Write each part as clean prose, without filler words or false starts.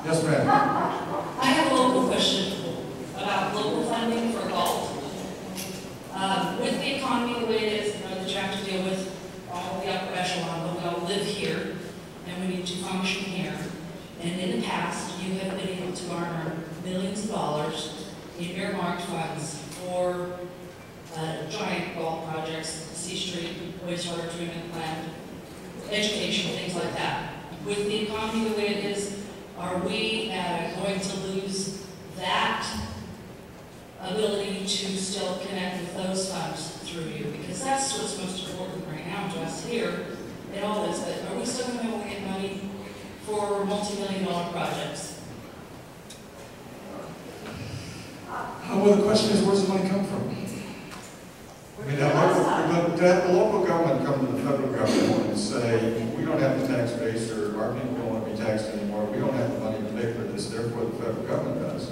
Yes, ma'am. I have a local question about local funding for golf. With the economy the way it is, that you have to deal with all the upper echelon, but we all live here, and we need to function here. And in the past, you have been able to garner millions of dollars in earmarked funds for giant golf projects, C Street, wastewater treatment plant, education, things like that. With the economy the way it is, are we going to lose that ability to still connect with those funds through you? Because that's what's most important right now to us here in all this. But are we still going to be able to get money for multi-million-dollar projects? Well, the question is, where's the money come from? I mean, to have the local government come to the federal government and say, we don't have the tax base, or our people don't want to be taxed anymore, we don't have the money to pay for this, therefore the federal government does.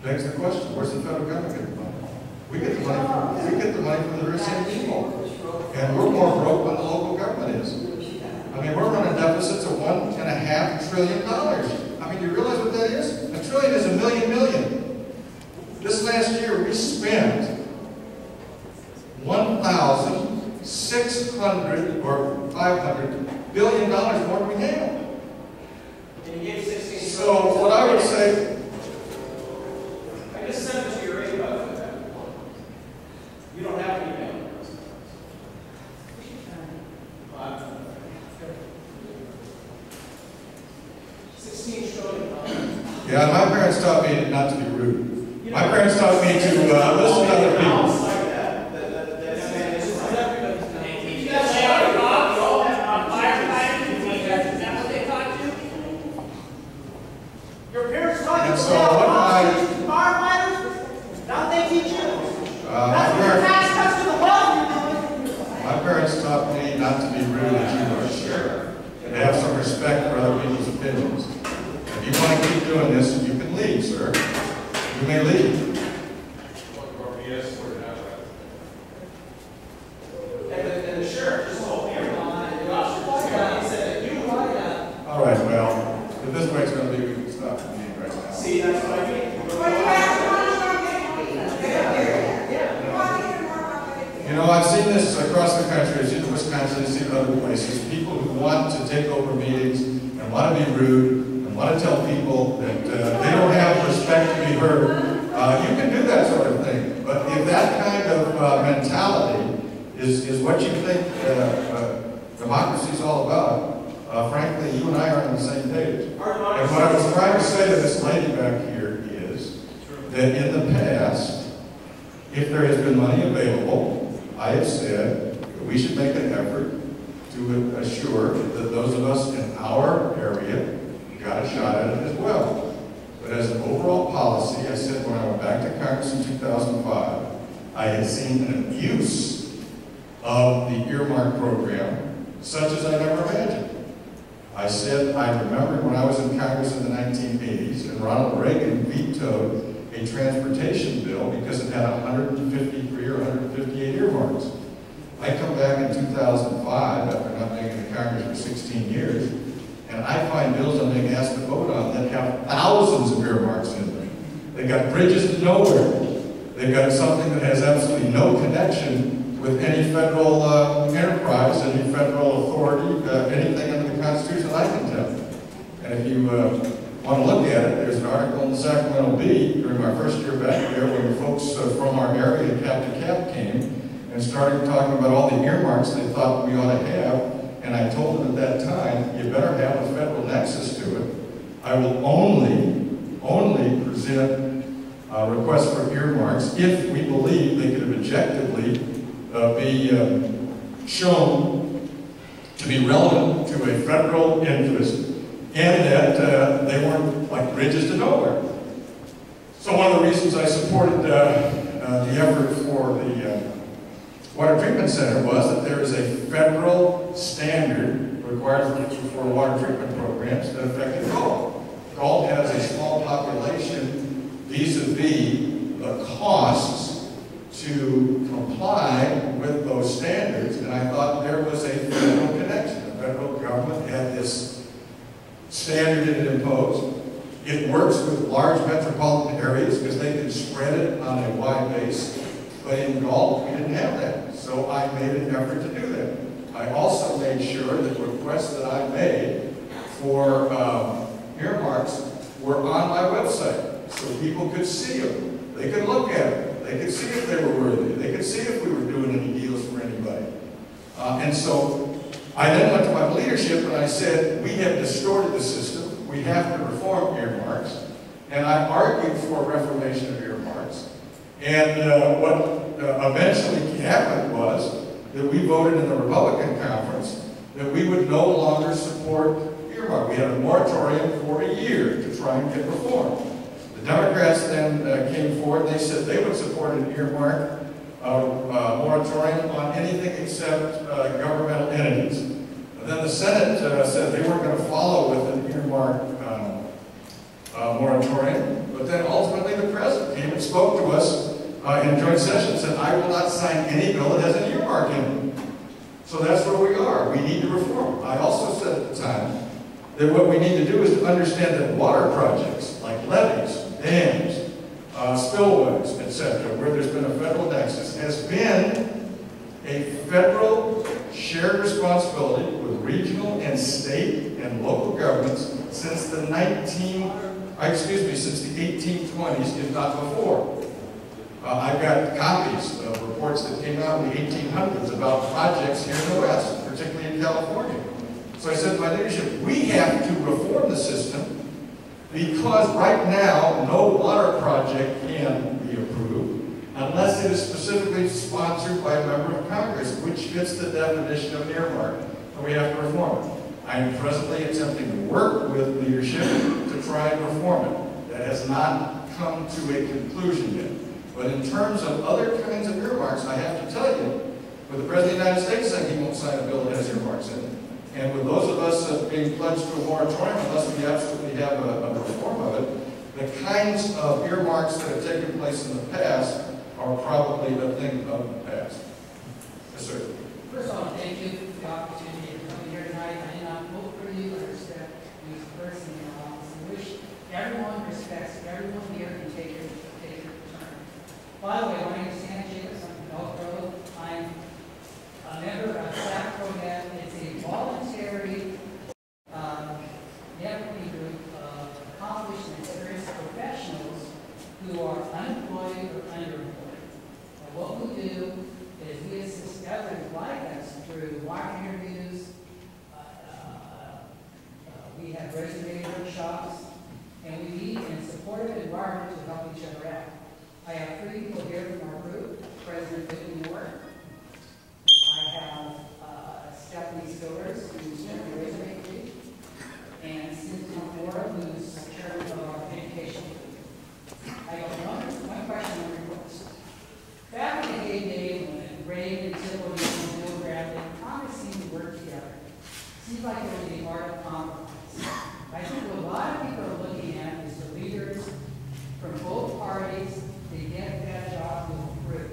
Begs the question, where's the federal government get the money? We get the money from the very same people. And we're more broke than the local government is. I mean, we're running deficits of $1.5 trillion. I mean, you realize what that is? A trillion is a million. This last year we spent $1,600 or $500 billion more than we have. And you gave 16. So what I would say, I just sent it to your email. You don't have an email. 16 trillion. yeah, my parents taught me not to be rude. My parents taught me to listen to other people. If we believe they could objectively be shown to be relevant to a federal interest, and that they weren't like bridges to nowhere. So one of the reasons I supported the effort for the water treatment center was that there is a federal standard required for water treatment programs that affected Galt. Galt has a small population vis-a-vis the costs to comply with those standards, and I thought there was a federal connection. The federal government had this standard it imposed. It works with large metropolitan areas because they can spread it on a wide base. But in Galt, we didn't have that. So I made an effort to do that. I also made sure that requests that I made for earmarks were on my website so people could see them. They could look at them. They could see if they were worthy. They could see if we were doing any deals for anybody. And so I then went to my leadership and I said, we have distorted the system. We have to reform earmarks. And I argued for reformation of earmarks. And what eventually happened was that we voted in the Republican conference that we would no longer support earmark. We had a moratorium for a year to try and get reform. The Democrats then came forward and they said they would support an earmark moratorium on anything except governmental entities. And then the Senate said they weren't going to follow with an earmark moratorium, but then ultimately the President came and spoke to us in joint session and said, I will not sign any bill that has an earmark in it. So that's where we are. We need to reform. I also said at the time that what we need to do is to understand that water projects like levees, dams, spillways, etc., where there's been a federal nexus, has been a federal shared responsibility with regional and state and local governments since the 1820s, if not before. I've got copies of reports that came out in the 1800s about projects here in the West, particularly in California. So I said to my leadership, we have to reform the system because right now no water project can be approved unless it is specifically sponsored by a member of Congress, which fits the definition of an earmark, and we have to reform it. I am presently attempting to work with leadership to try and reform it. That has not come to a conclusion yet. But in terms of other kinds of earmarks, I have to tell you, with the President of the United States saying he won't sign a bill that has earmarks in it, and with those of us being pledged to a moratorium, unless we absolutely have a reform of it, the kinds of earmarks that have taken place in the past are probably a thing of the past. Yes, sir. First of all, thank you for the opportunity to come here tonight. I did not vote for you. I respect you as a person in your office. I wish everyone respects everyone here and take your turn. By the way, my name is Sam Jacobs. I'm from Elk Grove. I'm a member of SAC program. It's a voluntary networking group of accomplished and experienced professionals who are unemployed or underemployed. And what we do is we assist others like us through wire interviews. We have resume workshops, and we meet in a supportive environment to help each other out. I have 3 people here from our group: President Whitney Moore. I have Stephanie Stillers, who's in the resume group, and Cynthia Moore, who's chairman of our education group. I have one question and request. Back in the heyday when Ray and Tiffany and Bill Bradley Congress seemed to work together, it seems like there was the art of compromise. I think what a lot of people are looking at is the leaders from both parties to get that job to improve.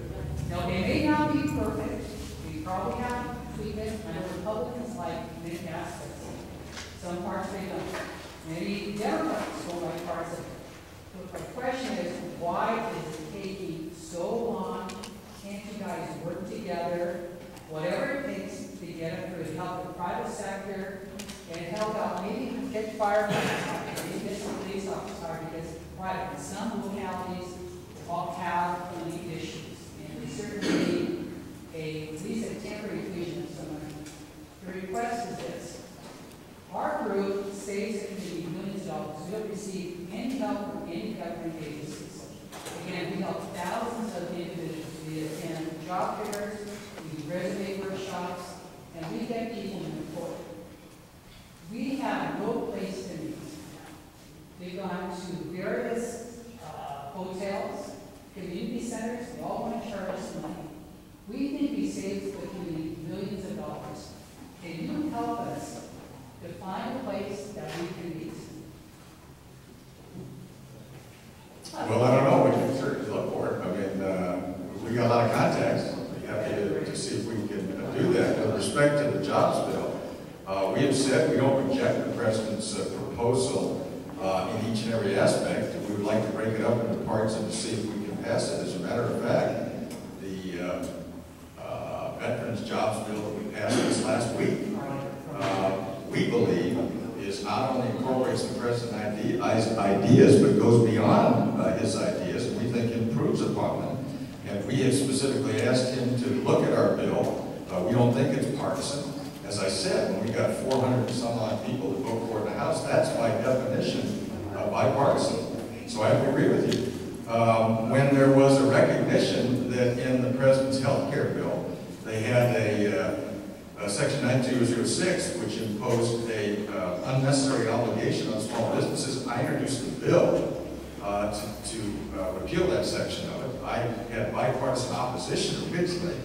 Now, they may not be perfect. We probably have tweaked. I know Republicans like many aspects of it. Some parts they don't. Many Democrats don't like parts of it. But the question is, why is it taking so long? Can't you guys work together, whatever it takes to get it through, to help the private sector and help out, maybe get firefighters, maybe get some police officers, because right, in some localities all have plenty issues, and we certainly need at least a temporary fusion of some of them. The request is this: our group saves it can be millions of dollars. We don't receive any help from any government agencies. Again, we help thousands of individuals. We attend job fairs, we do resume workshops, and we get people employed. We have no place to meet. We've gone to various hotels, community centers. They all want to charge us money. We think we save the community millions of dollars. Can you help us to find a place that we can meet? Well, I don't know. We can certainly look for it. I mean, we got a lot of contacts. We have to see if we can do that. With respect to the jobs bill, we have said we don't reject the President's proposal in the each and every aspect. We would like to break it up into parts and to see if we can pass it. As a matter of fact, the Veterans Jobs Bill that we passed this last week, we believe is not only incorporates the President's ideas, but goes beyond his ideas, and we think improves upon them. And we have specifically asked him to look at our bill. We don't think it's partisan. As I said, when we got 400 and some odd people to vote for it in the House, that's by definition bipartisan. So I agree with you. When there was a recognition that in the President's health care bill, they had a Section 9206, which imposed a unnecessary obligation on small businesses, I introduced a bill to repeal that section of it. I had bipartisan opposition originally.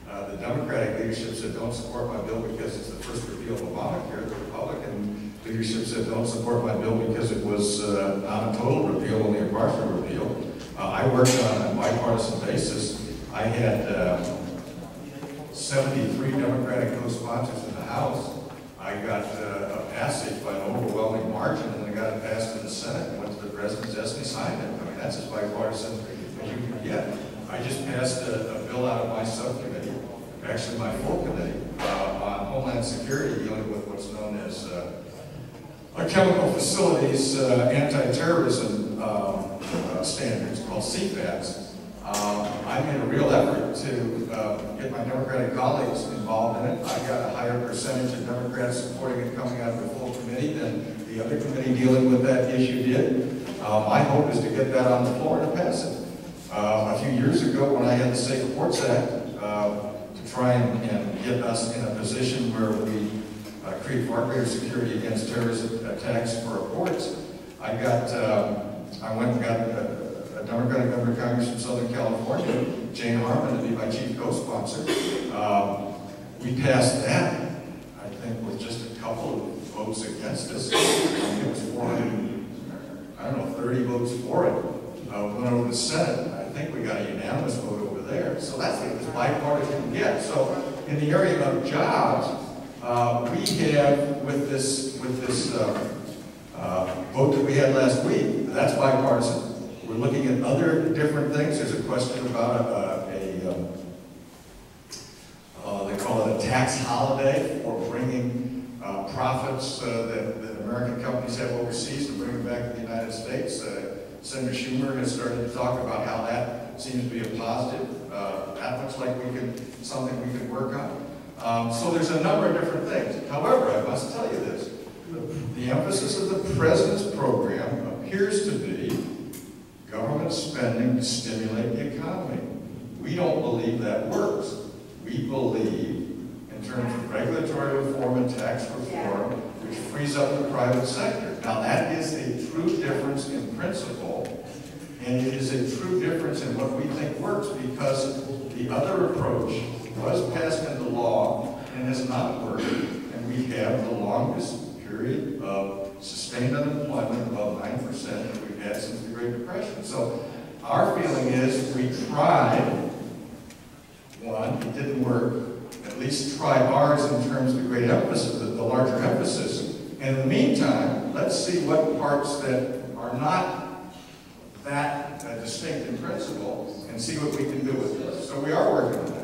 The Democratic leadership said don't support my bill because it's the first repeal of Obamacare. The Republican leadership said don't support my bill because it was not a total repeal, only a partial repeal. I worked on a bipartisan basis. I had 73 Democratic co-sponsors in the House. I got a passage by an overwhelming margin, and I got it passed in the Senate and went to the President's desk and he signed it. I mean, that's as bipartisan as you can get. I just passed a bill out of my subcommittee, actually my full committee, on Homeland Security, dealing with what's known as chemical facilities anti-terrorism standards called CFATs. I made a real effort to get my Democratic colleagues involved in it. I got a higher percentage of Democrats supporting it coming out of the full committee than the other committee dealing with that issue did. My hope is to get that on the floor and to pass it. A few years ago, when I had the Safe Ports Act, to try and get us in a position where we create far greater security against terrorist attacks for our ports, I went and got a Democratic member of Congress from Southern California, Jane Harman, to be my chief co-sponsor. We passed that, I think, with just a couple of votes against us. I think it was 30 votes for it. Went over to the Senate. I think we got a unanimous vote over there. So that's as bipartisan we get. So in the area of jobs, we have with this vote that we had last week, that's bipartisan. We're looking at other different things. There's a question about they call it a tax holiday for bringing profits that American companies have overseas and bring them back to the United States. Senator Schumer has started to talk about how that seems to be a positive. That looks like something we can work on. So there's a number of different things. However, I must tell you this. The emphasis of the President's program appears to be government spending to stimulate the economy. We don't believe that works. We believe, in terms of regulatory reform and tax reform, which frees up the private sector. Now, that is a true difference in principle, and it is a true difference in what we think works, because the other approach was passed into law and has not worked, and we have the longest period of sustained unemployment above 9% that we've had since the Great Depression. So our feeling is we tried one, it didn't work. At least try ours in terms of the great emphasis, the larger emphasis. And in the meantime, let's see what parts that are not that distinct in principle and see what we can do with this. So we are working on it.